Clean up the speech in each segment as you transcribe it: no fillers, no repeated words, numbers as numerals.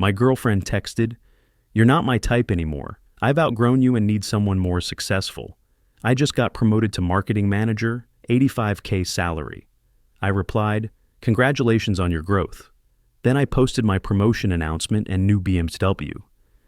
My girlfriend texted, "You're not my type anymore. I've outgrown you and need someone more successful. I just got promoted to marketing manager, 85K salary." I replied, "Congratulations on your growth." Then I posted my promotion announcement and new BMW.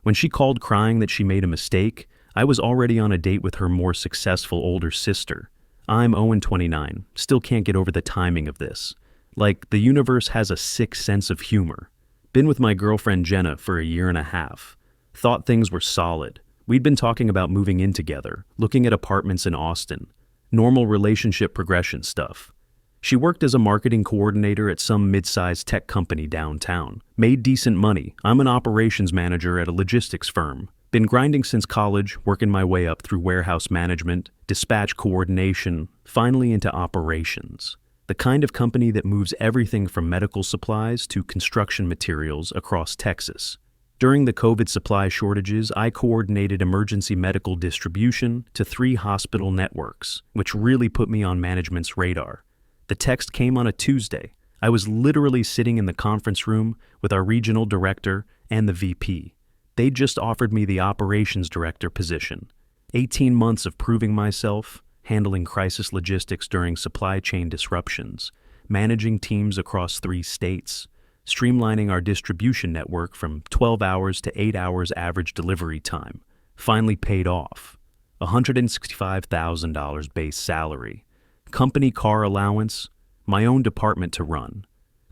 When she called crying that she made a mistake, I was already on a date with her more successful older sister. I'm Owen, 29, still can't get over the timing of this. Like, the universe has a sick sense of humor. Been with my girlfriend Jenna for a year and a half. Thought things were solid. We'd been talking about moving in together, looking at apartments in Austin. Normal relationship progression stuff. She worked as a marketing coordinator at some mid-sized tech company downtown. Made decent money. I'm an operations manager at a logistics firm. Been grinding since college, working my way up through warehouse management, dispatch coordination, finally into operations. The kind of company that moves everything from medical supplies to construction materials across Texas. During the COVID supply shortages, I coordinated emergency medical distribution to 3 hospital networks, which really put me on management's radar. The text came on a Tuesday. I was literally sitting in the conference room with our regional director and the VP. They just offered me the operations director position. 18 months of proving myself, handling crisis logistics during supply chain disruptions, managing teams across 3 states, streamlining our distribution network from 12 hours to 8 hours average delivery time. Finally paid off. $165,000 base salary. Company car allowance, my own department to run,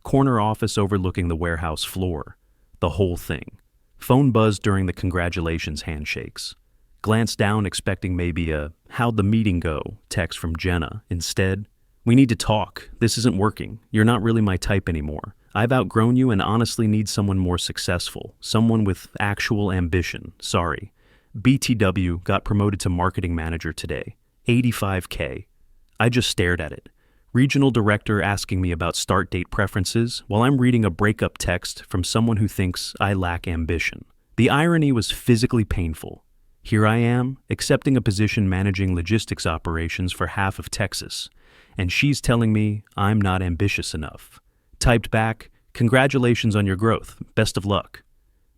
corner office overlooking the warehouse floor, the whole thing. Phone buzzed during the congratulations handshakes. Glanced down expecting maybe a "how'd the meeting go" text from Jenna. Instead, "We need to talk. This isn't working. You're not really my type anymore. I've outgrown you and honestly need someone more successful, someone with actual ambition. Sorry. BTW got promoted to marketing manager today. 85K. I just stared at it. Regional director asking me about start date preferences while I'm reading a breakup text from someone who thinks I lack ambition. The irony was physically painful. Here I am, accepting a position managing logistics operations for half of Texas, and she's telling me I'm not ambitious enough. Typed back, "Congratulations on your growth. Best of luck."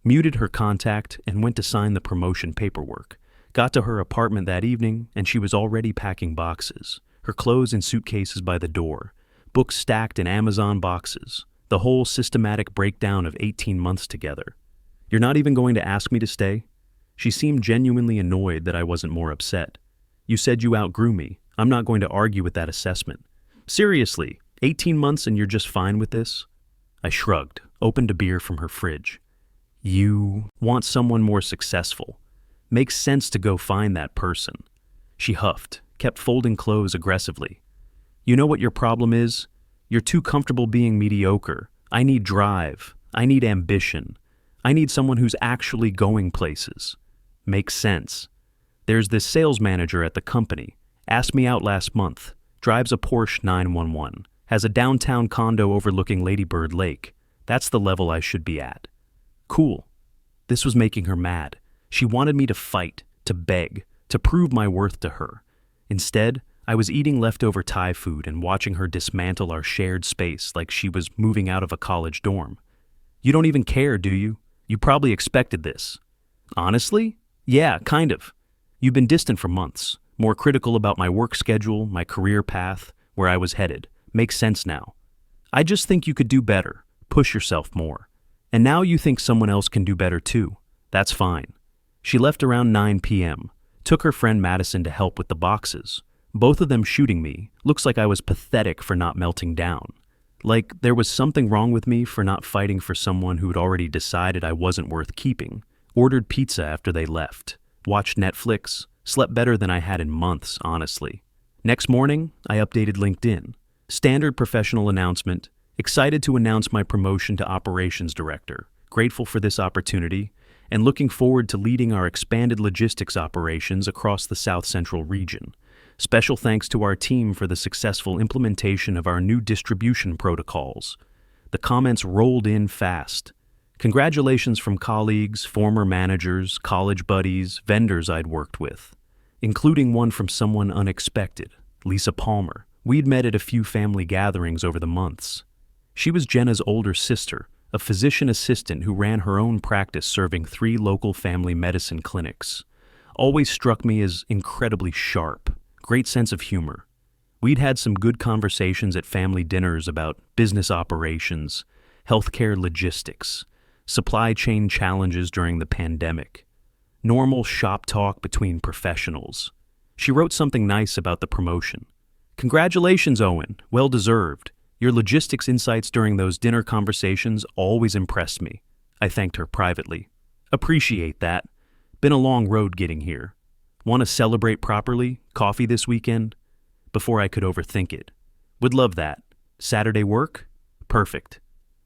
Muted her contact and went to sign the promotion paperwork. Got to her apartment that evening, and she was already packing boxes. Her clothes in suitcases by the door, books stacked in Amazon boxes, the whole systematic breakdown of 18 months together. "You're not even going to ask me to stay?" She seemed genuinely annoyed that I wasn't more upset. "You said you outgrew me. I'm not going to argue with that assessment." "Seriously, 18 months and you're just fine with this?" I shrugged, opened a beer from her fridge. "You want someone more successful. Makes sense to go find that person." She huffed, kept folding clothes aggressively. "You know what your problem is? You're too comfortable being mediocre. I need drive. I need ambition. I need someone who's actually going places." Makes sense. "There's this sales manager at the company. Asked me out last month. Drives a Porsche 911. Has a downtown condo overlooking Lady Bird Lake. That's the level I should be at." Cool. This was making her mad. She wanted me to fight, to beg, to prove my worth to her. Instead, I was eating leftover Thai food and watching her dismantle our shared space like she was moving out of a college dorm. "You don't even care, do you? You probably expected this." "Honestly? Yeah, kind of. You've been distant for months, more critical about my work schedule, my career path, where I was headed. Makes sense now. I just think you could do better, push yourself more. And now you think someone else can do better too. That's fine." She left around 9 p.m., took her friend Madison to help with the boxes. Both of them shooting me. Looks like I was pathetic for not melting down. Like there was something wrong with me for not fighting for someone who'd already decided I wasn't worth keeping. Ordered pizza after they left. Watched Netflix. Slept better than I had in months, honestly. Next morning, I updated LinkedIn. Standard professional announcement. Excited to announce my promotion to operations director. Grateful for this opportunity, and looking forward to leading our expanded logistics operations across the South Central region. Special thanks to our team for the successful implementation of our new distribution protocols. The comments rolled in fast. Congratulations from colleagues, former managers, college buddies, vendors I'd worked with, including one from someone unexpected, Lisa Palmer. We'd met at a few family gatherings over the months. She was Jenna's older sister, a physician assistant who ran her own practice serving 3 local family medicine clinics. Always struck me as incredibly sharp, great sense of humor. We'd had some good conversations at family dinners about business operations, healthcare logistics, supply chain challenges during the pandemic, normal shop talk between professionals. She wrote something nice about the promotion. "Congratulations, Owen. Well deserved. Your logistics insights during those dinner conversations always impressed me." I thanked her privately. "Appreciate that. Been a long road getting here. Want to celebrate properly? Coffee this weekend?" Before I could overthink it. "Would love that. Saturday work? Perfect."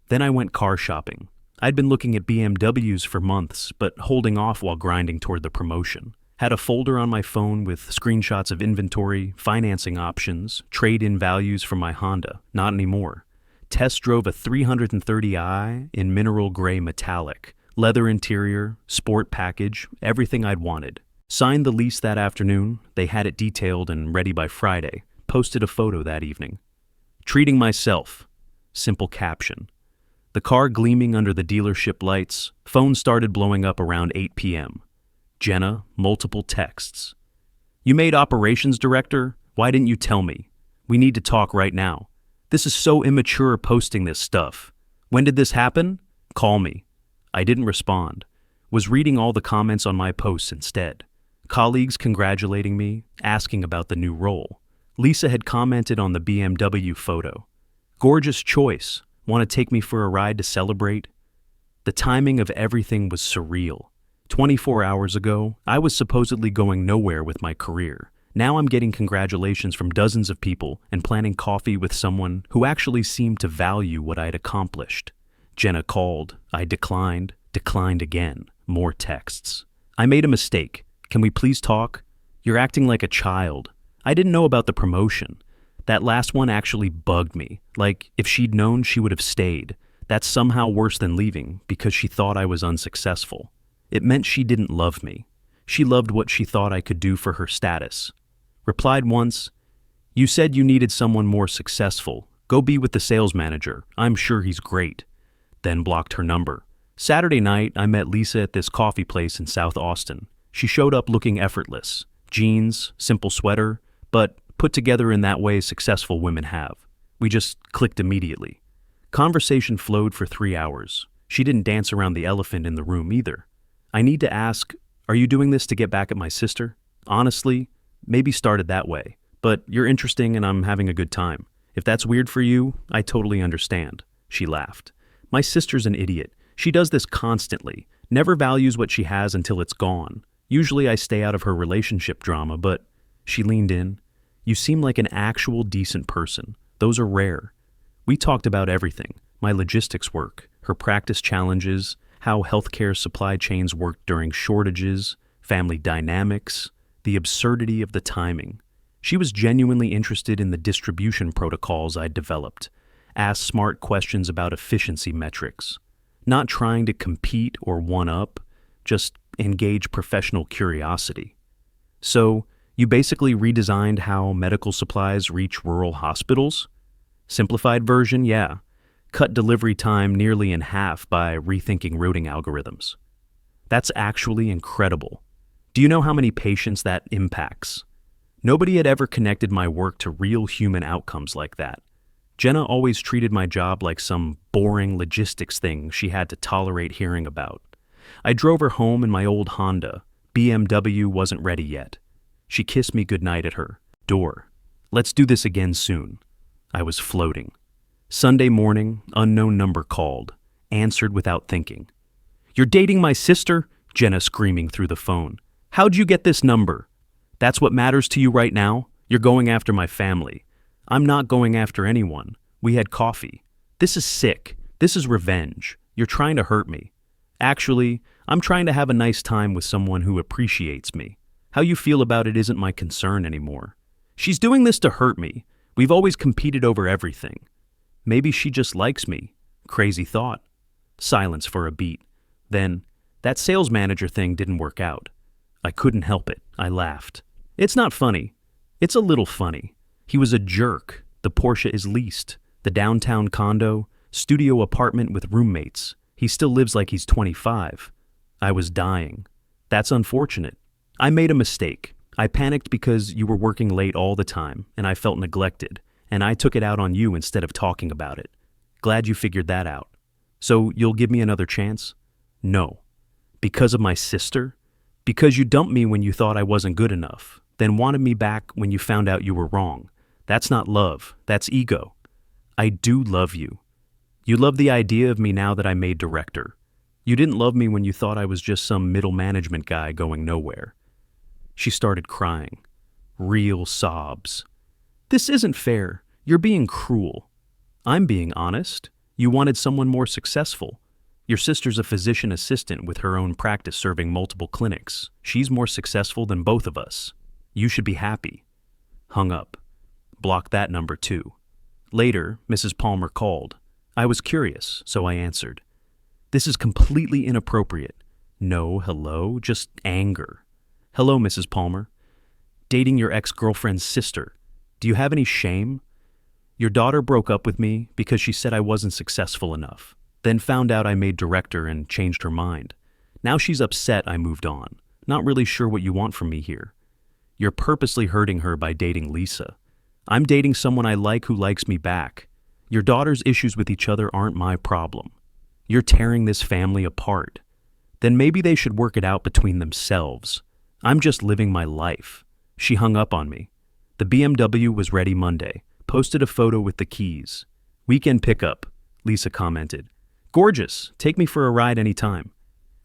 Then I went car shopping. I'd been looking at BMWs for months, but holding off while grinding toward the promotion. Had a folder on my phone with screenshots of inventory, financing options, trade-in values for my Honda. Not anymore. Test drove a 330i in mineral gray metallic, leather interior, sport package, everything I'd wanted. Signed the lease that afternoon. They had it detailed and ready by Friday. Posted a photo that evening. "Treating myself." Simple caption. The car gleaming under the dealership lights. Phone started blowing up around 8 p.m. Jenna, multiple texts. "You made operations director? Why didn't you tell me? We need to talk right now. This is so immature posting this stuff. When did this happen? Call me." I didn't respond. Was reading all the comments on my posts instead. Colleagues congratulating me, asking about the new role. Lisa had commented on the BMW photo. "Gorgeous choice. Want to take me for a ride to celebrate?" The timing of everything was surreal. 24 hours ago, I was supposedly going nowhere with my career. Now I'm getting congratulations from dozens of people and planning coffee with someone who actually seemed to value what I'd accomplished. Jenna called. I declined again. More texts. "I made a mistake. Can we please talk? You're acting like a child. I didn't know about the promotion. That last one actually bugged me. Like, if she'd known, she would have stayed. That's somehow worse than leaving because she thought I was unsuccessful. It meant she didn't love me. She loved what she thought I could do for her status." Replied once, "You said you needed someone more successful. Go be with the sales manager. I'm sure he's great." Then blocked her number. Saturday night, I met Lisa at this coffee place in South Austin. She showed up looking effortless. Jeans, simple sweater, but put together in that way successful women have. We just clicked immediately. Conversation flowed for 3 hours. She didn't dance around the elephant in the room either. I need to ask, are you doing this to get back at my sister? Honestly, maybe started that way, but you're interesting and I'm having a good time. If that's weird for you, I totally understand. She laughed. My sister's an idiot. She does this constantly, never values what she has until it's gone. Usually I stay out of her relationship drama, but she leaned in. You seem like an actual decent person. Those are rare. We talked about everything, my logistics work, her practice challenges, how healthcare supply chains work during shortages, family dynamics, the absurdity of the timing. She was genuinely interested in the distribution protocols I'd developed, asked smart questions about efficiency metrics, not trying to compete or one-up, just engage professional curiosity. "So, you basically redesigned how medical supplies reach rural hospitals?" Simplified version, yeah. Cut delivery time nearly in half by rethinking routing algorithms. That's actually incredible. Do you know how many patients that impacts? Nobody had ever connected my work to real human outcomes like that. Jenna always treated my job like some boring logistics thing she had to tolerate hearing about. I drove her home in my old Honda. BMW wasn't ready yet. She kissed me goodnight at her door. "Let's do this again soon." I was floating. Sunday morning, unknown number called. Answered without thinking. "You're dating my sister?" Jenna screaming through the phone. "How'd you get this number? That's what matters to you right now? You're going after my family. I'm not going after anyone. We had coffee. This is sick. This is revenge. You're trying to hurt me. Actually, I'm trying to have a nice time with someone who appreciates me. How you feel about it isn't my concern anymore. She's doing this to hurt me. We've always competed over everything. Maybe she just likes me. Crazy thought." Silence for a beat. Then, "That sales manager thing didn't work out." I couldn't help it. I laughed. "It's not funny. It's a little funny. He was a jerk. The Porsche is leased. The downtown condo, Studio apartment with roommates. He still lives like he's 25. I was dying. That's unfortunate. I made a mistake. I panicked because you were working late all the time, and I felt neglected, and I took it out on you instead of talking about it. Glad you figured that out. So you'll give me another chance? No. Because of my sister? Because you dumped me when you thought I wasn't good enough, then wanted me back when you found out you were wrong. That's not love. That's ego. I do love you. You love the idea of me now that I made director. You didn't love me when you thought I was just some middle management guy going nowhere. She started crying. Real sobs. This isn't fair. You're being cruel. I'm being honest. You wanted someone more successful. Your sister's a physician assistant with her own practice serving multiple clinics. She's more successful than both of us. You should be happy. Hung up. Blocked that number too. Later, Mrs. Palmer called. I was curious, so I answered. This is completely inappropriate. No, hello, just anger. Hello, Mrs. Palmer. Dating your ex-girlfriend's sister. Do you have any shame? Your daughter broke up with me because she said I wasn't successful enough, then found out I made director and changed her mind. Now she's upset I moved on. Not really sure what you want from me here. You're purposely hurting her by dating Lisa. I'm dating someone I like who likes me back. Your daughter's issues with each other aren't my problem. You're tearing this family apart. Then maybe they should work it out between themselves. I'm just living my life. She hung up on me. The BMW was ready Monday. Posted a photo with the keys. Weekend pickup, Lisa commented. Gorgeous. Take me for a ride anytime.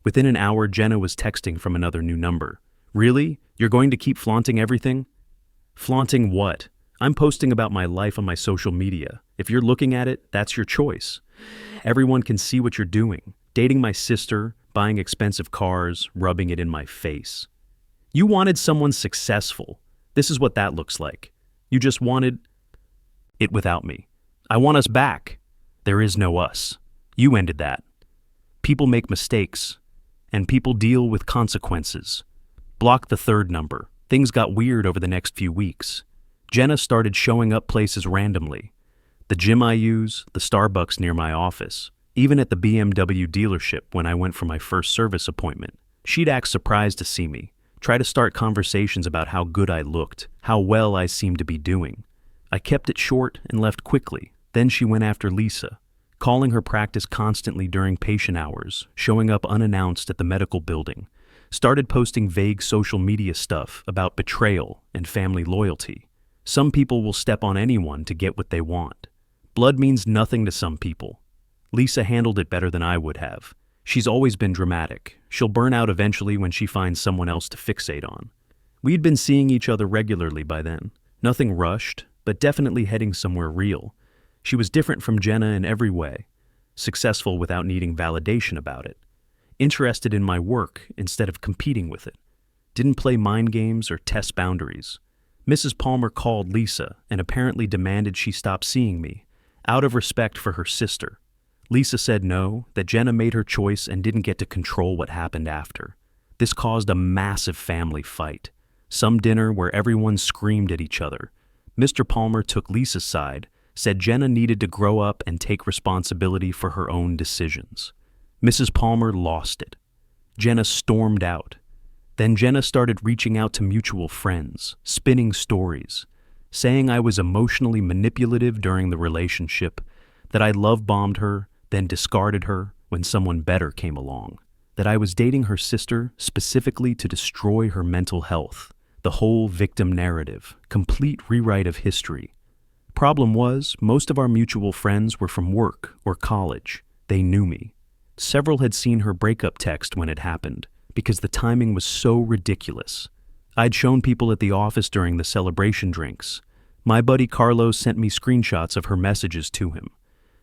Within an hour, Jenna was texting from another new number. Really? You're going to keep flaunting everything? Flaunting what? I'm posting about my life on my social media. If you're looking at it, that's your choice. Everyone can see what you're doing. Dating my sister, buying expensive cars, rubbing it in my face. You wanted someone successful. This is what that looks like. You just wanted it without me. I want us back. There is no us. You ended that. People make mistakes, and people deal with consequences. Block the third number. Things got weird over the next few weeks. Jenna started showing up places randomly. The gym I use, the Starbucks near my office, even at the BMW dealership when I went for my first service appointment. She'd act surprised to see me, try to start conversations about how good I looked, how well I seemed to be doing. I kept it short and left quickly. Then she went after Lisa, calling her practice constantly during patient hours, showing up unannounced at the medical building, started posting vague social media stuff about betrayal and family loyalty. Some people will step on anyone to get what they want. Blood means nothing to some people. Lisa handled it better than I would have. She's always been dramatic. She'll burn out eventually when she finds someone else to fixate on. We'd been seeing each other regularly by then. Nothing rushed, but definitely heading somewhere real. She was different from Jenna in every way. Successful without needing validation about it. Interested in my work instead of competing with it. Didn't play mind games or test boundaries. Mrs. Palmer called Lisa and apparently demanded she stop seeing me, out of respect for her sister. Lisa said no, that Jenna made her choice and didn't get to control what happened after. This caused a massive family fight. Some dinner where everyone screamed at each other. Mr. Palmer took Lisa's side, said Jenna needed to grow up and take responsibility for her own decisions. Mrs. Palmer lost it. Jenna stormed out. Then Jenna started reaching out to mutual friends, spinning stories, saying I was emotionally manipulative during the relationship, that I love-bombed her, then discarded her when someone better came along, that I was dating her sister specifically to destroy her mental health, the whole victim narrative, complete rewrite of history. Problem was, most of our mutual friends were from work or college. They knew me. Several had seen her breakup text when it happened, because the timing was so ridiculous. I'd shown people at the office during the celebration drinks. My buddy Carlos sent me screenshots of her messages to him.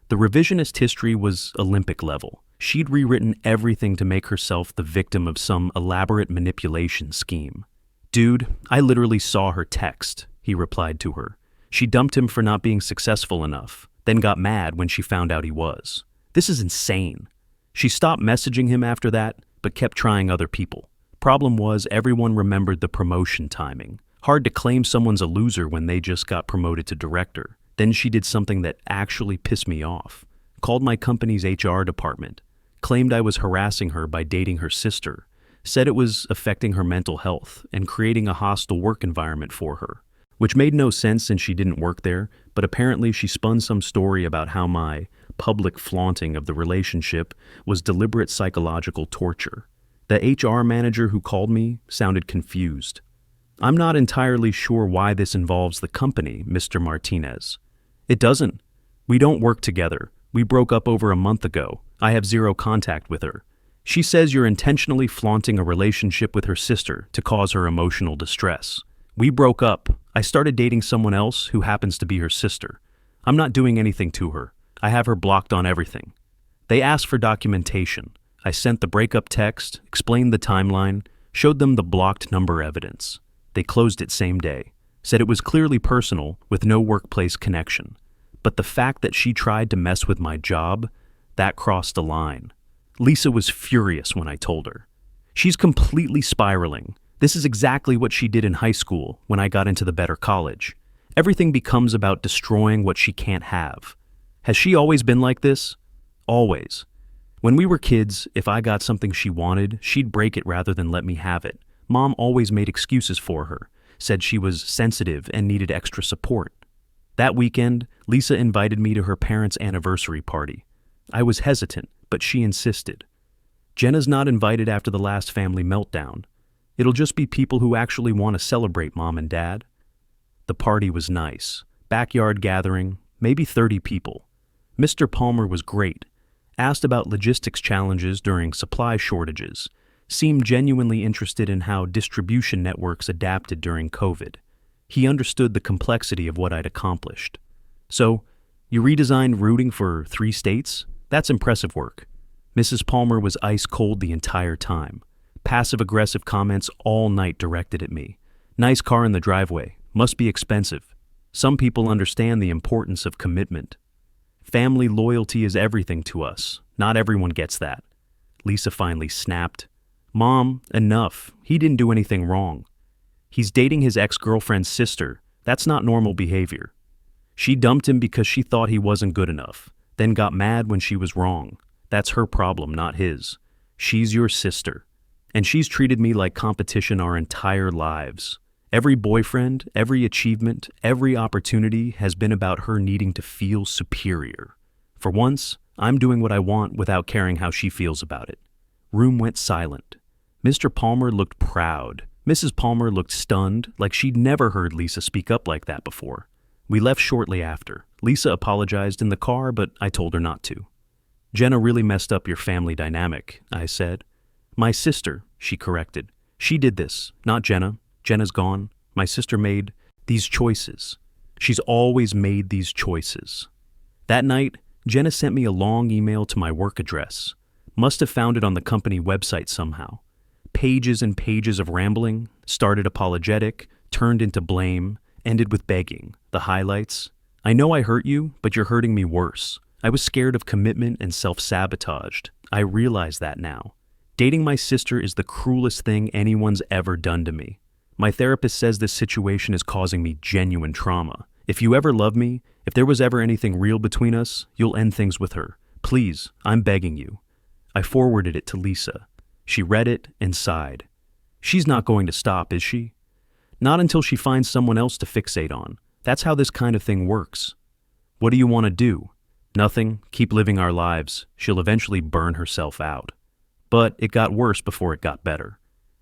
The revisionist history was Olympic level. She'd rewritten everything to make herself the victim of some elaborate manipulation scheme. Dude, I literally saw her text, he replied to her. She dumped him for not being successful enough, then got mad when she found out he was. This is insane. She stopped messaging him after that, but kept trying other people. Problem was, everyone remembered the promotion timing. Hard to claim someone's a loser when they just got promoted to director. Then she did something that actually pissed me off. called my company's HR department, claimed I was harassing her by dating her sister, said it was affecting her mental health and creating a hostile work environment for her, which made no sense since she didn't work there, but apparently she spun some story about how my public flaunting of the relationship was deliberate psychological torture. The HR manager who called me sounded confused. "I'm not entirely sure why this involves the company, Mr. Martinez." "It doesn't. We don't work together. We broke up over a month ago. I have zero contact with her. She says you're intentionally flaunting a relationship with her sister to cause her emotional distress. We broke up. I started dating someone else who happens to be her sister. I'm not doing anything to her. I have her blocked on everything." They asked for documentation. I sent the breakup text, explained the timeline, showed them the blocked number evidence. They closed it same day, said it was clearly personal with no workplace connection. But the fact that she tried to mess with my job, that crossed a line. Lisa was furious when I told her. "She's completely spiraling. This is exactly what she did in high school when I got into the better college. Everything becomes about destroying what she can't have. Has she always been like this?" "Always. When we were kids, if I got something she wanted, she'd break it rather than let me have it. Mom always made excuses for her, said she was sensitive and needed extra support. That weekend, Lisa invited me to her parents' anniversary party. I was hesitant, but she insisted. Jenna's not invited after the last family meltdown. It'll just be people who actually want to celebrate Mom and Dad." The party was nice. Backyard gathering, maybe 30 people. Mr. Palmer was great. Asked about logistics challenges during supply shortages. Seemed genuinely interested in how distribution networks adapted during COVID. He understood the complexity of what I'd accomplished. "So, you redesigned routing for 3 states? That's impressive work." Mrs. Palmer was ice cold the entire time. Passive-aggressive comments all night directed at me. "Nice car in the driveway. Must be expensive." Some people understand the importance of commitment. "Family loyalty is everything to us. Not everyone gets that." Lisa finally snapped. "Mom, enough. He didn't do anything wrong. He's dating his ex-girlfriend's sister. That's not normal behavior. She dumped him because she thought he wasn't good enough, then got mad when she was wrong. That's her problem, not his. She's your sister. And she's treated me like competition our entire lives. Every boyfriend, every achievement, every opportunity has been about her needing to feel superior. For once, I'm doing what I want without caring how she feels about it." Room went silent. Mr. Palmer looked proud. Mrs. Palmer looked stunned, like she'd never heard Lisa speak up like that before. We left shortly after. Lisa apologized in the car, but I told her not to. "Jenna really messed up your family dynamic," I said. "My sister," she corrected. "She did this, not Jenna. Jenna's gone. My sister made these choices. She's always made these choices." That night, Jenna sent me a long email to my work address. Must have found it on the company website somehow. Pages and pages of rambling, started apologetic, turned into blame, ended with begging. The highlights: "I know I hurt you, but you're hurting me worse. I was scared of commitment and self-sabotaged. I realize that now. Dating my sister is the cruelest thing anyone's ever done to me. My therapist says this situation is causing me genuine trauma. If you ever love me, if there was ever anything real between us, you'll end things with her. Please, I'm begging you." I forwarded it to Lisa. She read it and sighed. "She's not going to stop, is she?" "Not until she finds someone else to fixate on. That's how this kind of thing works." "What do you want to do?" "Nothing. Keep living our lives. She'll eventually burn herself out." But it got worse before it got better.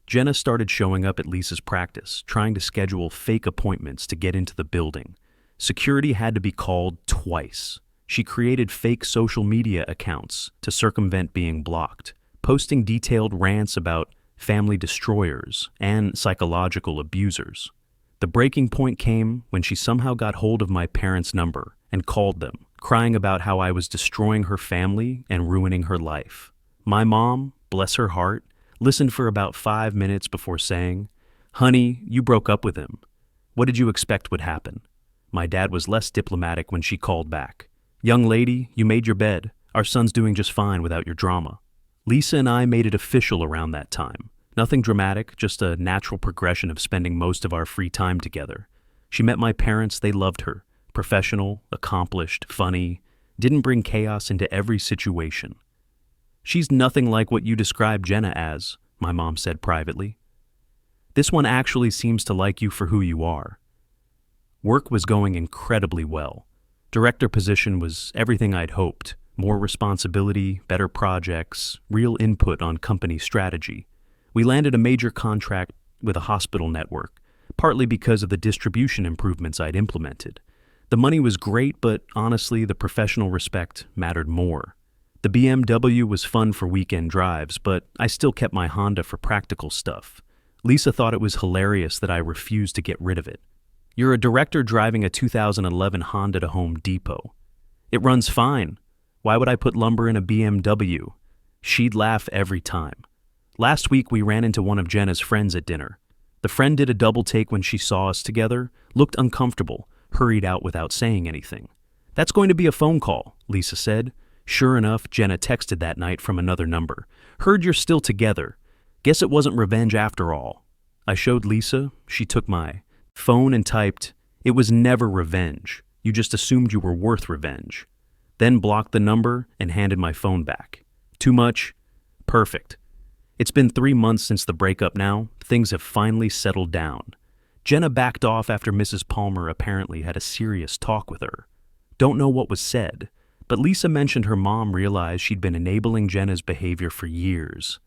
Jenna started showing up at Lisa's practice, trying to schedule fake appointments to get into the building. Security had to be called twice. She created fake social media accounts to circumvent being blocked, posting detailed rants about family destroyers and psychological abusers. The breaking point came when she somehow got hold of my parents' number and called them, crying about how I was destroying her family and ruining her life. My mom, bless her heart, listened for about 5 minutes before saying, "Honey, you broke up with him. What did you expect would happen?" My dad was less diplomatic when she called back. "Young lady, you made your bed. Our son's doing just fine without your drama." Lisa and I made it official around that time. Nothing dramatic, just a natural progression of spending most of our free time together. She met my parents, they loved her. Professional, accomplished, funny, didn't bring chaos into every situation. "She's nothing like what you describe Jenna as," my mom said privately. "This one actually seems to like you for who you are." Work was going incredibly well. Director position was everything I'd hoped. More responsibility, better projects, real input on company strategy. We landed a major contract with a hospital network, partly because of the distribution improvements I'd implemented. The money was great, but honestly, the professional respect mattered more. The BMW was fun for weekend drives, but I still kept my Honda for practical stuff. Lisa thought it was hilarious that I refused to get rid of it. "You're a director driving a 2011 Honda to Home Depot. It runs fine. Why would I put lumber in a BMW?" She'd laugh every time. Last week we ran into one of Jenna's friends at dinner. The friend did a double take when she saw us together, looked uncomfortable, hurried out without saying anything. "That's going to be a phone call," Lisa said. Sure enough, Jenna texted that night from another number. "Heard you're still together. Guess it wasn't revenge after all." I showed Lisa. She took my phone and typed, "It was never revenge. You just assumed you were worth revenge." Then blocked the number and handed my phone back. "Too much?" "Perfect." It's been 3 months since the breakup now. Things have finally settled down. Jenna backed off after Mrs. Palmer apparently had a serious talk with her. Don't know what was said, but Lisa mentioned her mom realized she'd been enabling Jenna's behavior for years.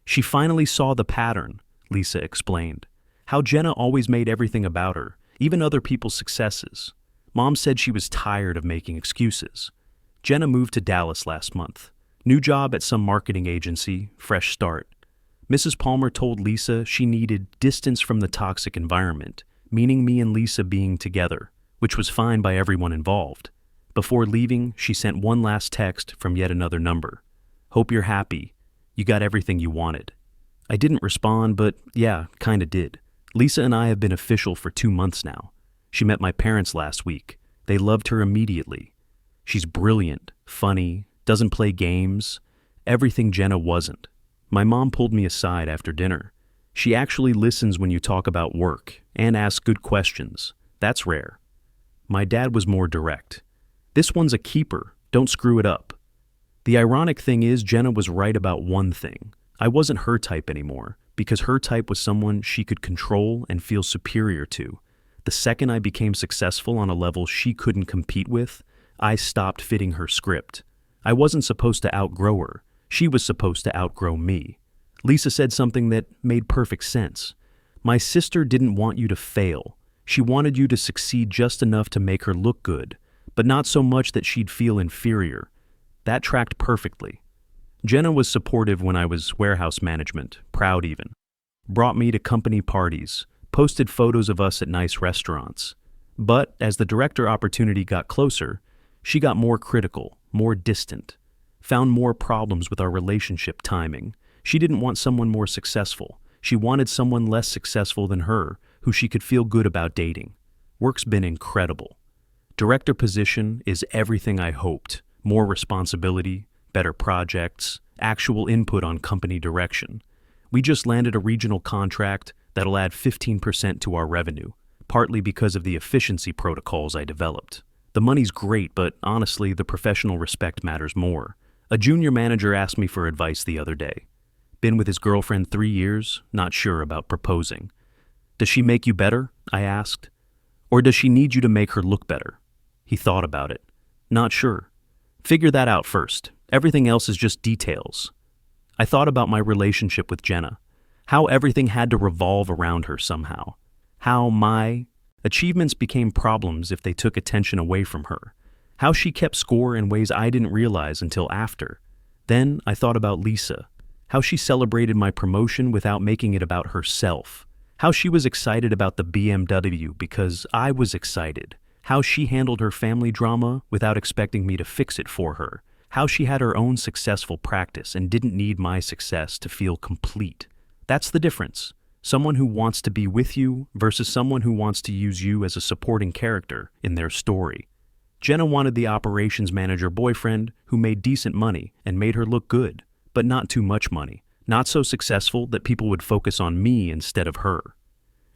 "She finally saw the pattern," Lisa explained. "How Jenna always made everything about her, even other people's successes. Mom said she was tired of making excuses." Jenna moved to Dallas last month. New job at some marketing agency, fresh start. Mrs. Palmer told Lisa she needed distance from the toxic environment, meaning me and Lisa being together, which was fine by everyone involved. Before leaving, she sent one last text from yet another number. "Hope you're happy. You got everything you wanted." I didn't respond, but yeah, kinda did. Lisa and I have been official for 2 months now. She met my parents last week. They loved her immediately. She's brilliant, funny, doesn't play games, everything Jenna wasn't. My mom pulled me aside after dinner. She actually listens when you talk about work and asks good questions. That's rare. My dad was more direct. "This one's a keeper. Don't screw it up." The ironic thing is Jenna was right about one thing. I wasn't her type anymore, because her type was someone she could control and feel superior to. The second I became successful on a level she couldn't compete with, I stopped fitting her script. I wasn't supposed to outgrow her. She was supposed to outgrow me. Lisa said something that made perfect sense. "My sister didn't want you to fail. She wanted you to succeed just enough to make her look good, but not so much that she'd feel inferior." That tracked perfectly. Jenna was supportive when I was warehouse management, proud even. Brought me to company parties, posted photos of us at nice restaurants. But as the director opportunity got closer, she got more critical, more distant. Found more problems with our relationship timing. She didn't want someone more successful. She wanted someone less successful than her, who she could feel good about dating. Work's been incredible. Director position is everything I hoped. More responsibility, better projects, actual input on company direction. We just landed a regional contract that'll add 15% to our revenue, partly because of the efficiency protocols I developed. The money's great, but honestly, the professional respect matters more. A junior manager asked me for advice the other day. Been with his girlfriend 3 years, not sure about proposing. "Does she make you better?" I asked. "Or does she need you to make her look better?" He thought about it. "Not sure. Figure that out first. Everything else is just details." I thought about my relationship with Jenna, how everything had to revolve around her somehow, how my achievements became problems if they took attention away from her, how she kept score in ways I didn't realize until after. Then I thought about Lisa, how she celebrated my promotion without making it about herself, how she was excited about the BMW because I was excited, how she handled her family drama without expecting me to fix it for her, how she had her own successful practice and didn't need my success to feel complete. That's the difference. Someone who wants to be with you versus someone who wants to use you as a supporting character in their story. Jenna wanted the operations manager boyfriend who made decent money and made her look good, but not too much money, not so successful that people would focus on me instead of her.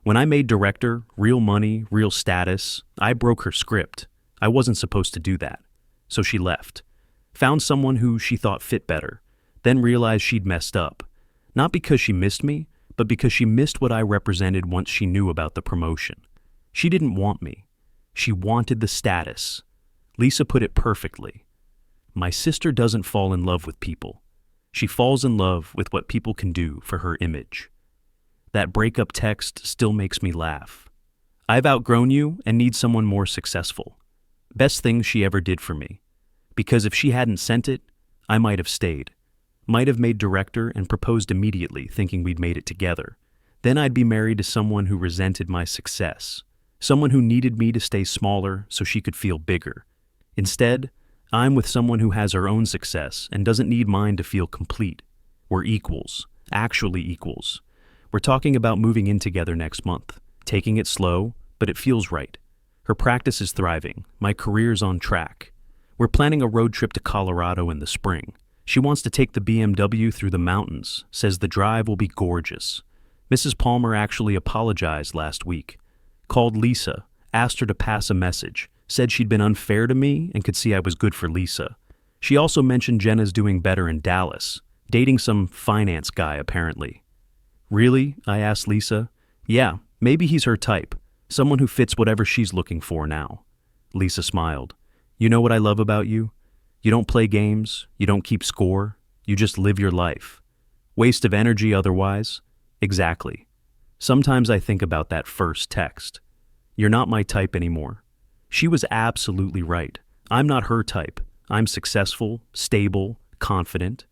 When I made director, real money, real status, I broke her script. I wasn't supposed to do that. So she left. Found someone who she thought fit better. Then realized she'd messed up. Not because she missed me, but because she missed what I represented once she knew about the promotion. She didn't want me. She wanted the status. Lisa put it perfectly. My sister doesn't fall in love with people. She falls in love with what people can do for her image. That breakup text still makes me laugh. I've outgrown you and need someone more successful. Best thing she ever did for me. Because if she hadn't sent it, I might have stayed. Might have made director and proposed immediately, thinking we'd made it together. Then I'd be married to someone who resented my success. Someone who needed me to stay smaller so she could feel bigger. Instead, I'm with someone who has her own success and doesn't need mine to feel complete. We're equals, actually equals. We're talking about moving in together next month, taking it slow, but it feels right. Her practice is thriving, my career's on track. We're planning a road trip to Colorado in the spring. She wants to take the BMW through the mountains, says the drive will be gorgeous. Mrs. Palmer actually apologized last week. Called Lisa, asked her to pass a message, said she'd been unfair to me and could see I was good for Lisa. She also mentioned Jenna's doing better in Dallas, dating some finance guy apparently. Really? I asked Lisa. Yeah, maybe he's her type, someone who fits whatever she's looking for now. Lisa smiled. You know what I love about you? You don't play games, you don't keep score, you just live your life. Waste of energy otherwise? Exactly. Sometimes I think about that first text. You're not my type anymore. She was absolutely right. I'm not her type. I'm successful, stable, confident.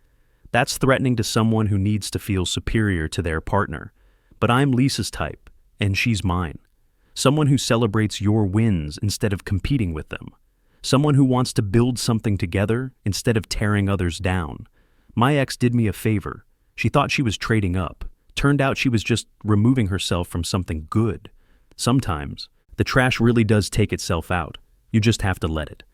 That's threatening to someone who needs to feel superior to their partner. But I'm Lisa's type, and she's mine. Someone who celebrates your wins instead of competing with them. Someone who wants to build something together instead of tearing others down. My ex did me a favor. She thought she was trading up. Turned out she was just removing herself from something good. Sometimes, the trash really does take itself out. You just have to let it.